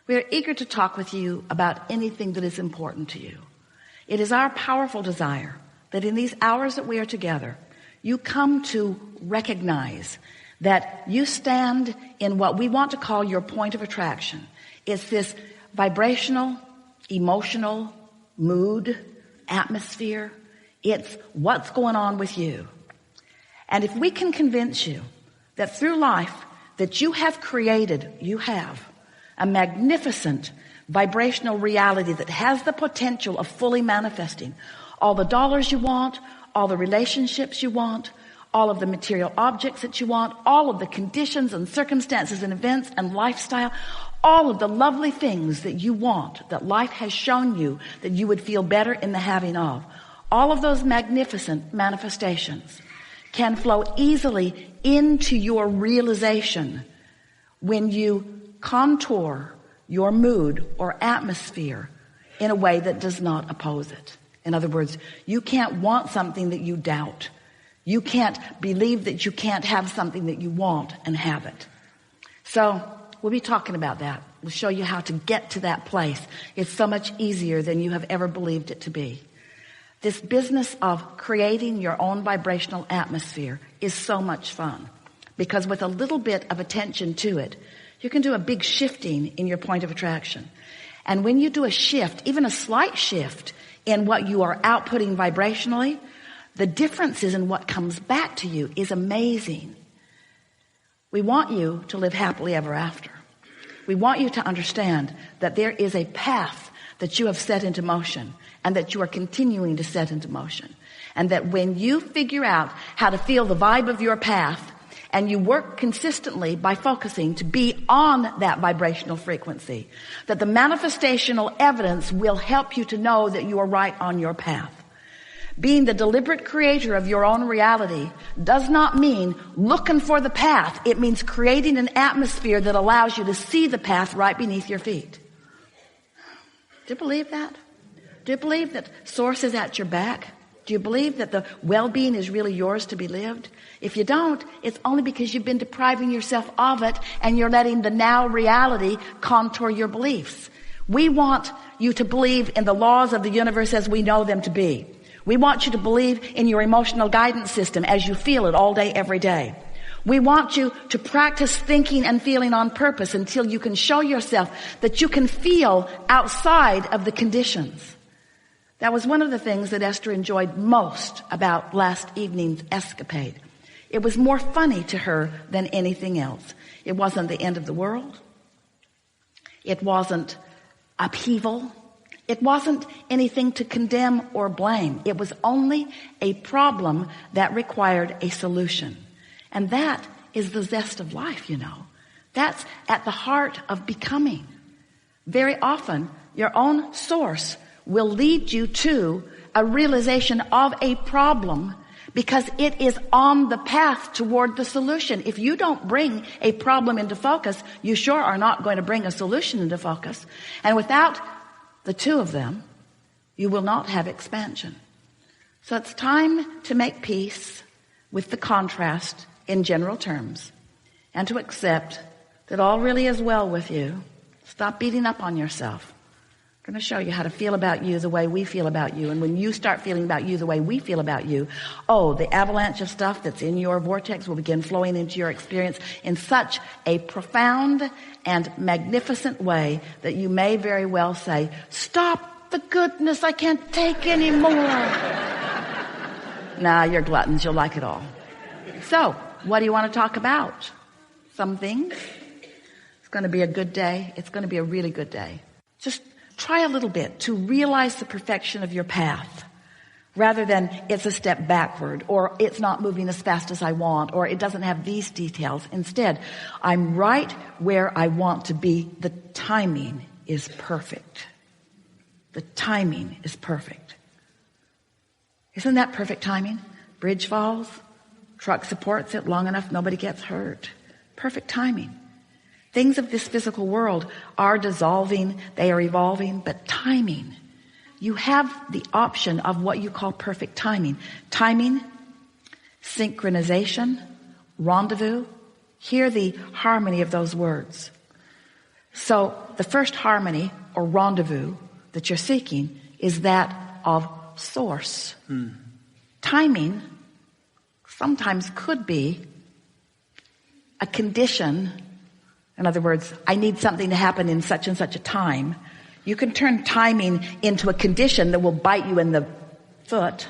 We are eager to talk with you about anything that is important to you. It is our powerful desire that in these hours that we are together, you come to recognize that you stand in what we want to call your point of attraction. It's this vibrational, emotional, mood, atmosphere. It's what's going on with you. And if we can convince you that through life that you have a magnificent vibrational reality that has the potential of fully manifesting all the dollars you want, all the relationships you want, all of the material objects that you want, all of the conditions and circumstances and events and lifestyle, all of the lovely things that you want, that life has shown you that you would feel better in the having of. All of those magnificent manifestations can flow easily into your realization when you contour your mood or atmosphere in a way that does not oppose it. In other words, you can't want something that you doubt. You can't believe that you can't have something that you want and have it. So we'll be talking about that. We'll show you how to get to that place. It's so much easier than you have ever believed it to be. This business of creating your own vibrational atmosphere is so much fun, because with a little bit of attention to it, you can do a big shifting in your point of attraction. And when you do a shift, even a slight shift in what you are outputting vibrationally, the differences in what comes back to you is amazing. We want you to live happily ever after. We want you to understand that there is a path that you have set into motion and that you are continuing to set into motion. And that when you figure out how to feel the vibe of your path and you work consistently by focusing to be on that vibrational frequency, that the manifestational evidence will help you to know that you are right on your path. Being the deliberate creator of your own reality does not mean looking for the path. It means creating an atmosphere that allows you to see the path right beneath your feet. Do you believe that? Do you believe that Source is at your back? Do you believe that the well-being is really yours to be lived? If you don't, it's only because you've been depriving yourself of it and you're letting the now reality contour your beliefs. We want you to believe in the laws of the universe as we know them to be. We want you to believe in your emotional guidance system as you feel it all day, every day. We want you to practice thinking and feeling on purpose until you can show yourself that you can feel outside of the conditions. That was one of the things that Esther enjoyed most about last evening's escapade. It was more funny to her than anything else. It wasn't the end of the world. It wasn't upheaval. It wasn't anything to condemn or blame. It was only a problem that required a solution. And that is the zest of life, you know. That's at the heart of becoming. Very often, your own source will lead you to a realization of a problem because it is on the path toward the solution. If you don't bring a problem into focus, you sure are not going to bring a solution into focus. And without the two of them, you will not have expansion. So it's time to make peace with the contrast in general terms and to accept that all really is well with you. Stop beating up on yourself. I'm going to show you how to feel about you the way we feel about you. And when you start feeling about you the way we feel about you, the avalanche of stuff that's in your vortex will begin flowing into your experience in such a profound and magnificent way that you may very well say, stop the goodness, I can't take any more. Nah, you're gluttons, you'll like it all. So, what do you want to talk about? Some things. It's going to be a good day. It's going to be a really good day. Just try a little bit to realize the perfection of your path rather than it's a step backward or it's not moving as fast as I want or it doesn't have these details. Instead, I'm right where I want to be. The timing is perfect. The timing is perfect. Isn't that perfect timing? Bridge falls, truck supports it long enough, nobody gets hurt. Perfect timing. Things of this physical world are dissolving, they are evolving, but timing. You have the option of what you call perfect timing. Timing, synchronization, rendezvous. Hear the harmony of those words. So the first harmony or rendezvous that you're seeking is that of source. Timing sometimes could be a condition. In other words, I need something to happen in such and such a time. You can turn timing into a condition that will bite you in the foot.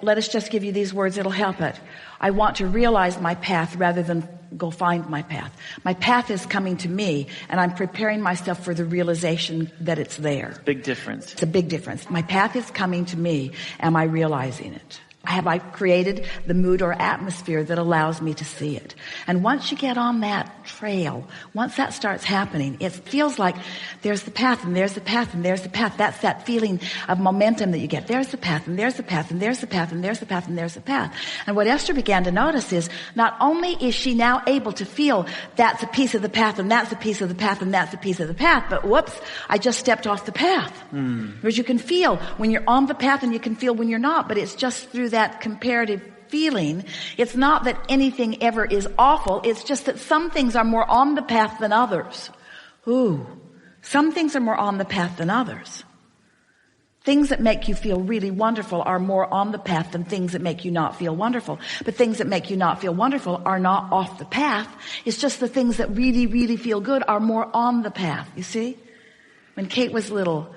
Let us just give you these words, it'll help it. I want to realize my path rather than go find my path. My path is coming to me, and I'm preparing myself for the realization that it's there. Big difference. It's a big difference. My path is coming to me. Am I realizing it? Have I created the mood or atmosphere that allows me to see it? And once you get on that trail, once that starts happening, it feels like there's the path and there's the path and there's the path. That's that feeling of momentum that you get. There's the path and there's the path and there's the path and there's the path and there's the path. And what Esther began to notice is not only is she now able to feel that's a piece of the path and that's a piece of the path and that's a piece of the path, but whoops, I just stepped off the path. Whereas you can feel when you're on the path and you can feel when you're not, but it's just through that comparative feeling. It's not that anything ever is awful. It's just that some things are more on the path than others. Some things are more on the path than others. Things that make you feel really wonderful are more on the path than things that make you not feel wonderful. But things that make you not feel wonderful are not off the path. It's just the things that really, really feel good are more on the path. You see? When Kate was little,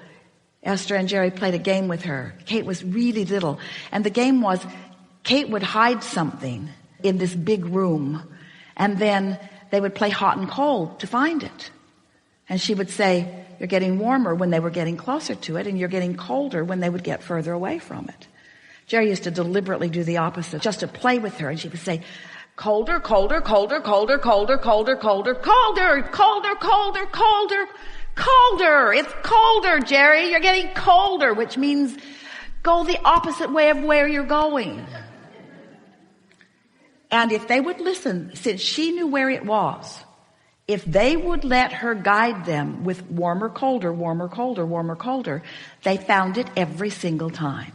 Esther and Jerry played a game with her. Kate was really little. And the game was Kate would hide something in this big room, and then they would play hot and cold to find it. And she would say, you're getting warmer when they were getting closer to it, and you're getting colder when they would get further away from it. Jerry used to deliberately do the opposite, just to play with her, and she would say, colder, colder, colder, colder, colder, colder, colder, colder, colder, colder, colder. Colder. It's colder, Jerry. You're getting colder, which means go the opposite way of where you're going. And if they would listen, since she knew where it was, if they would let her guide them with warmer, colder, warmer, colder, warmer, colder, they found it every single time.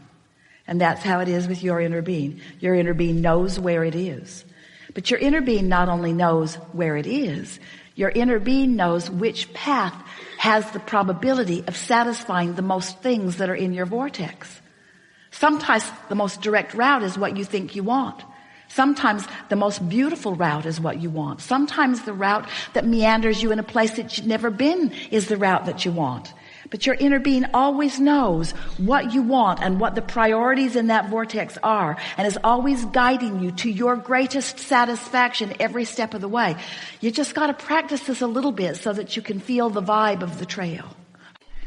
And that's how it is with your inner being. Your inner being knows where it is. But your inner being not only knows where it is, your inner being knows which path has the probability of satisfying the most things that are in your vortex. Sometimes the most direct route is what you think you want. Sometimes the most beautiful route is what you want. Sometimes the route that meanders you in a place that you've never been is the route that you want. But your inner being always knows what you want and what the priorities in that vortex are, and is always guiding you to your greatest satisfaction every step of the way. You just got to practice this a little bit so that you can feel the vibe of the trail.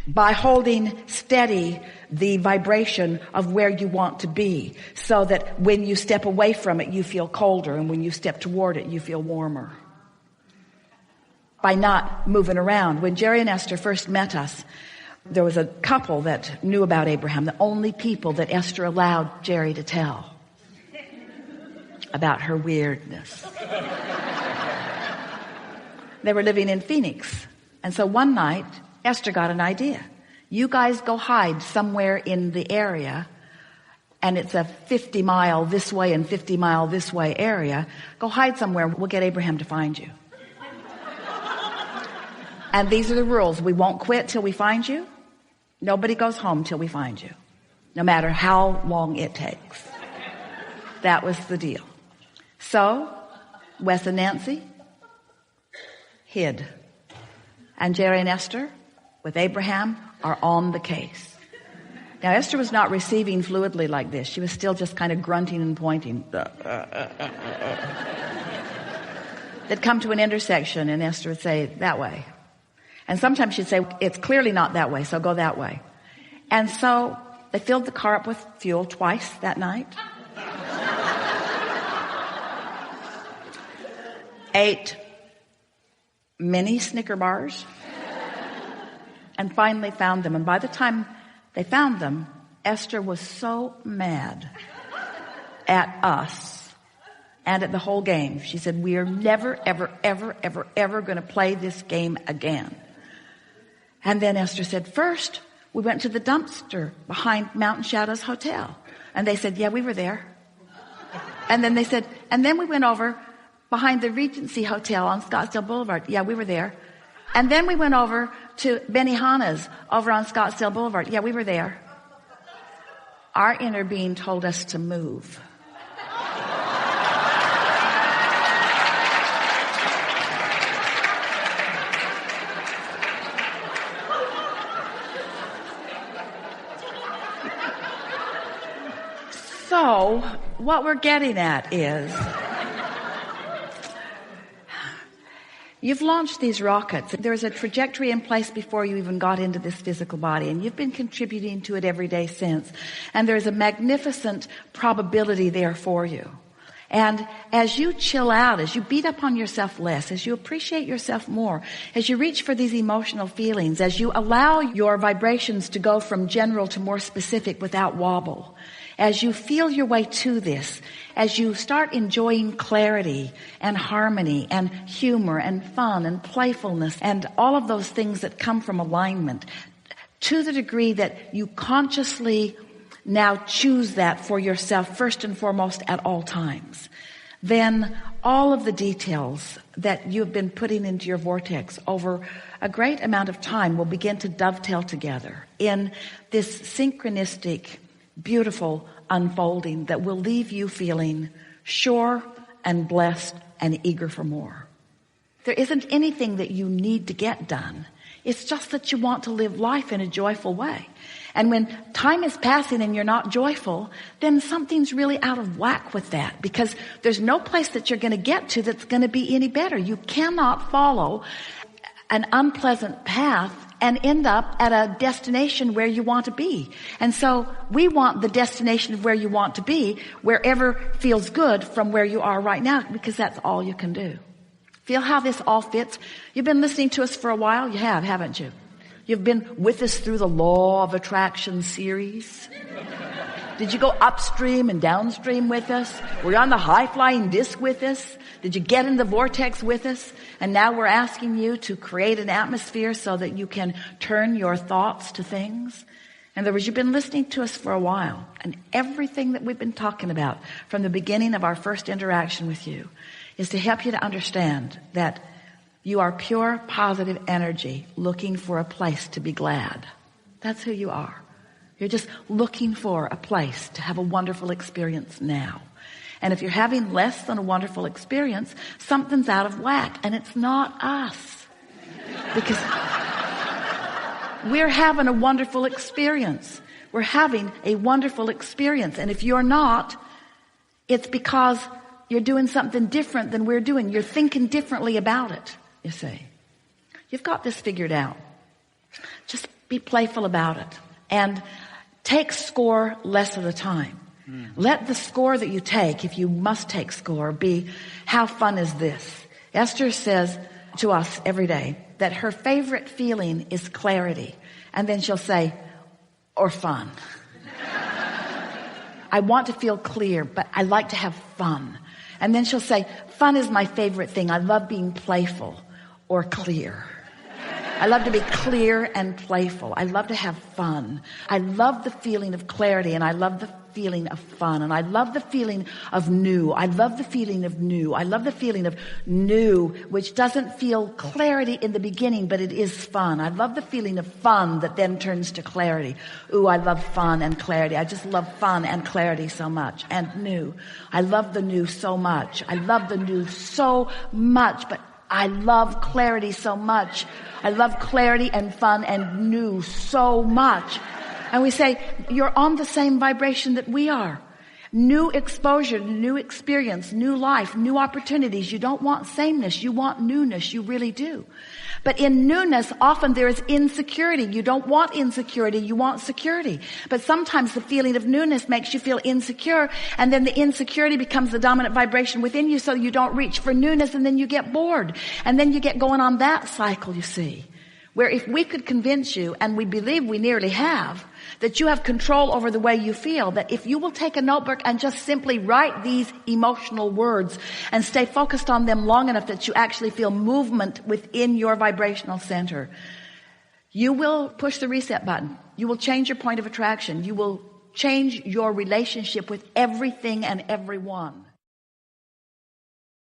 By holding steady the vibration of where you want to be, so that when you step away from it, you feel colder, and when you step toward it, you feel warmer. By not moving around. When Jerry and Esther first met us, there was a couple that knew about Abraham, the only people that Esther allowed Jerry to tell about her weirdness. They were living in Phoenix. And so one night, Esther got an idea. You guys go hide somewhere in the area, and it's a 50-mile this way and 50-mile this way area. Go hide somewhere. We'll get Abraham to find you. And these are the rules. We won't quit till we find you. Nobody goes home till we find you, no matter how long it takes. That was the deal. So Wes and Nancy hid. And Jerry and Esther, with Abraham, are on the case. Now, Esther was not receiving fluidly like this. She was still just kind of grunting and pointing. They'd come to an intersection, and Esther would say, that way. And sometimes she'd say, it's clearly not that way, so go that way. And so they filled the car up with fuel twice that night. Ate many Snicker bars. And finally found them. And by the time they found them, Esther was so mad at us and at the whole game. She said, we are never, ever, ever, ever, ever going to play this game again. And then Esther said, first, we went to the dumpster behind Mountain Shadows Hotel. And they said, yeah, we were there. And then they said, and then we went over behind the Regency Hotel on Scottsdale Boulevard. Yeah, we were there. And then we went over to Benihana's over on Scottsdale Boulevard. Yeah, we were there. Our inner being told us to move. So, what we're getting at is, you've launched these rockets. There's a trajectory in place before you even got into this physical body, and you've been contributing to it every day since. And there's a magnificent probability there for you. And as you chill out, as you beat up on yourself less, as you appreciate yourself more, as you reach for these emotional feelings, as you allow your vibrations to go from general to more specific without wobble, as you feel your way to this, as you start enjoying clarity and harmony and humor and fun and playfulness and all of those things that come from alignment, to the degree that you consciously now choose that for yourself first and foremost at all times, then all of the details that you've been putting into your vortex over a great amount of time will begin to dovetail together in this synchronistic, beautiful unfolding that will leave you feeling sure and blessed and eager for more. There isn't anything that you need to get done. It's just that you want to live life in a joyful way. And when time is passing and you're not joyful, then something's really out of whack with that, because there's no place that you're going to get to that's going to be any better. You cannot follow an unpleasant path and end up at a destination where you want to be. And so we want the destination of where you want to be, wherever feels good from where you are right now, because that's all you can do. Feel how this all fits? You've been listening to us for a while. You have, haven't you? You've been with us through the Law of Attraction series. Did you go upstream and downstream with us? Were you on the high-flying disc with us? Did you get in the vortex with us? And now we're asking you to create an atmosphere so that you can turn your thoughts to things. In other words, you've been listening to us for a while, and everything that we've been talking about from the beginning of our first interaction with you is to help you to understand that you are pure, positive energy looking for a place to be glad. That's who you are. You're just looking for a place to have a wonderful experience now. And if you're having less than a wonderful experience, something's out of whack, and it's not us. Because we're having a wonderful experience. We're having a wonderful experience. And if you're not, it's because you're doing something different than we're doing. You're thinking differently about it, you see. You've got this figured out. Just be playful about it. And take score less of the time. Let the score that you take, if you must take score, be, how fun is this? Esther says to us every day that her favorite feeling is clarity. And then she'll say, or fun. I want to feel clear, but I like to have fun. And then she'll say, fun is my favorite thing. I love being playful or clear. I love to be clear and playful. I love to have fun. I love the feeling of clarity, and I love the feeling of fun, and I love the feeling of new. I love the feeling of new. I love the feeling of new, which doesn't feel clarity in the beginning, but it is fun. I love the feeling of fun that then turns to clarity. Ooh, I love fun and clarity. I just love fun and clarity so much. And new. I love the new so much. I love the new so much, but I love clarity so much. I love clarity and fun and new so much. And we say, you're on the same vibration that we are. New exposure, new experience, new life, new opportunities. You don't want sameness. You want newness. You really do. But in newness, often there is insecurity. You don't want insecurity. You want security. But sometimes the feeling of newness makes you feel insecure. And then the insecurity becomes the dominant vibration within you, so you don't reach for newness, and then you get bored. And then you get going on that cycle, you see. Where if we could convince you, and we believe we nearly have, that you have control over the way you feel, that if you will take a notebook and just simply write these emotional words and stay focused on them long enough that you actually feel movement within your vibrational center, you will push the reset button. You will change your point of attraction. You will change your relationship with everything and everyone.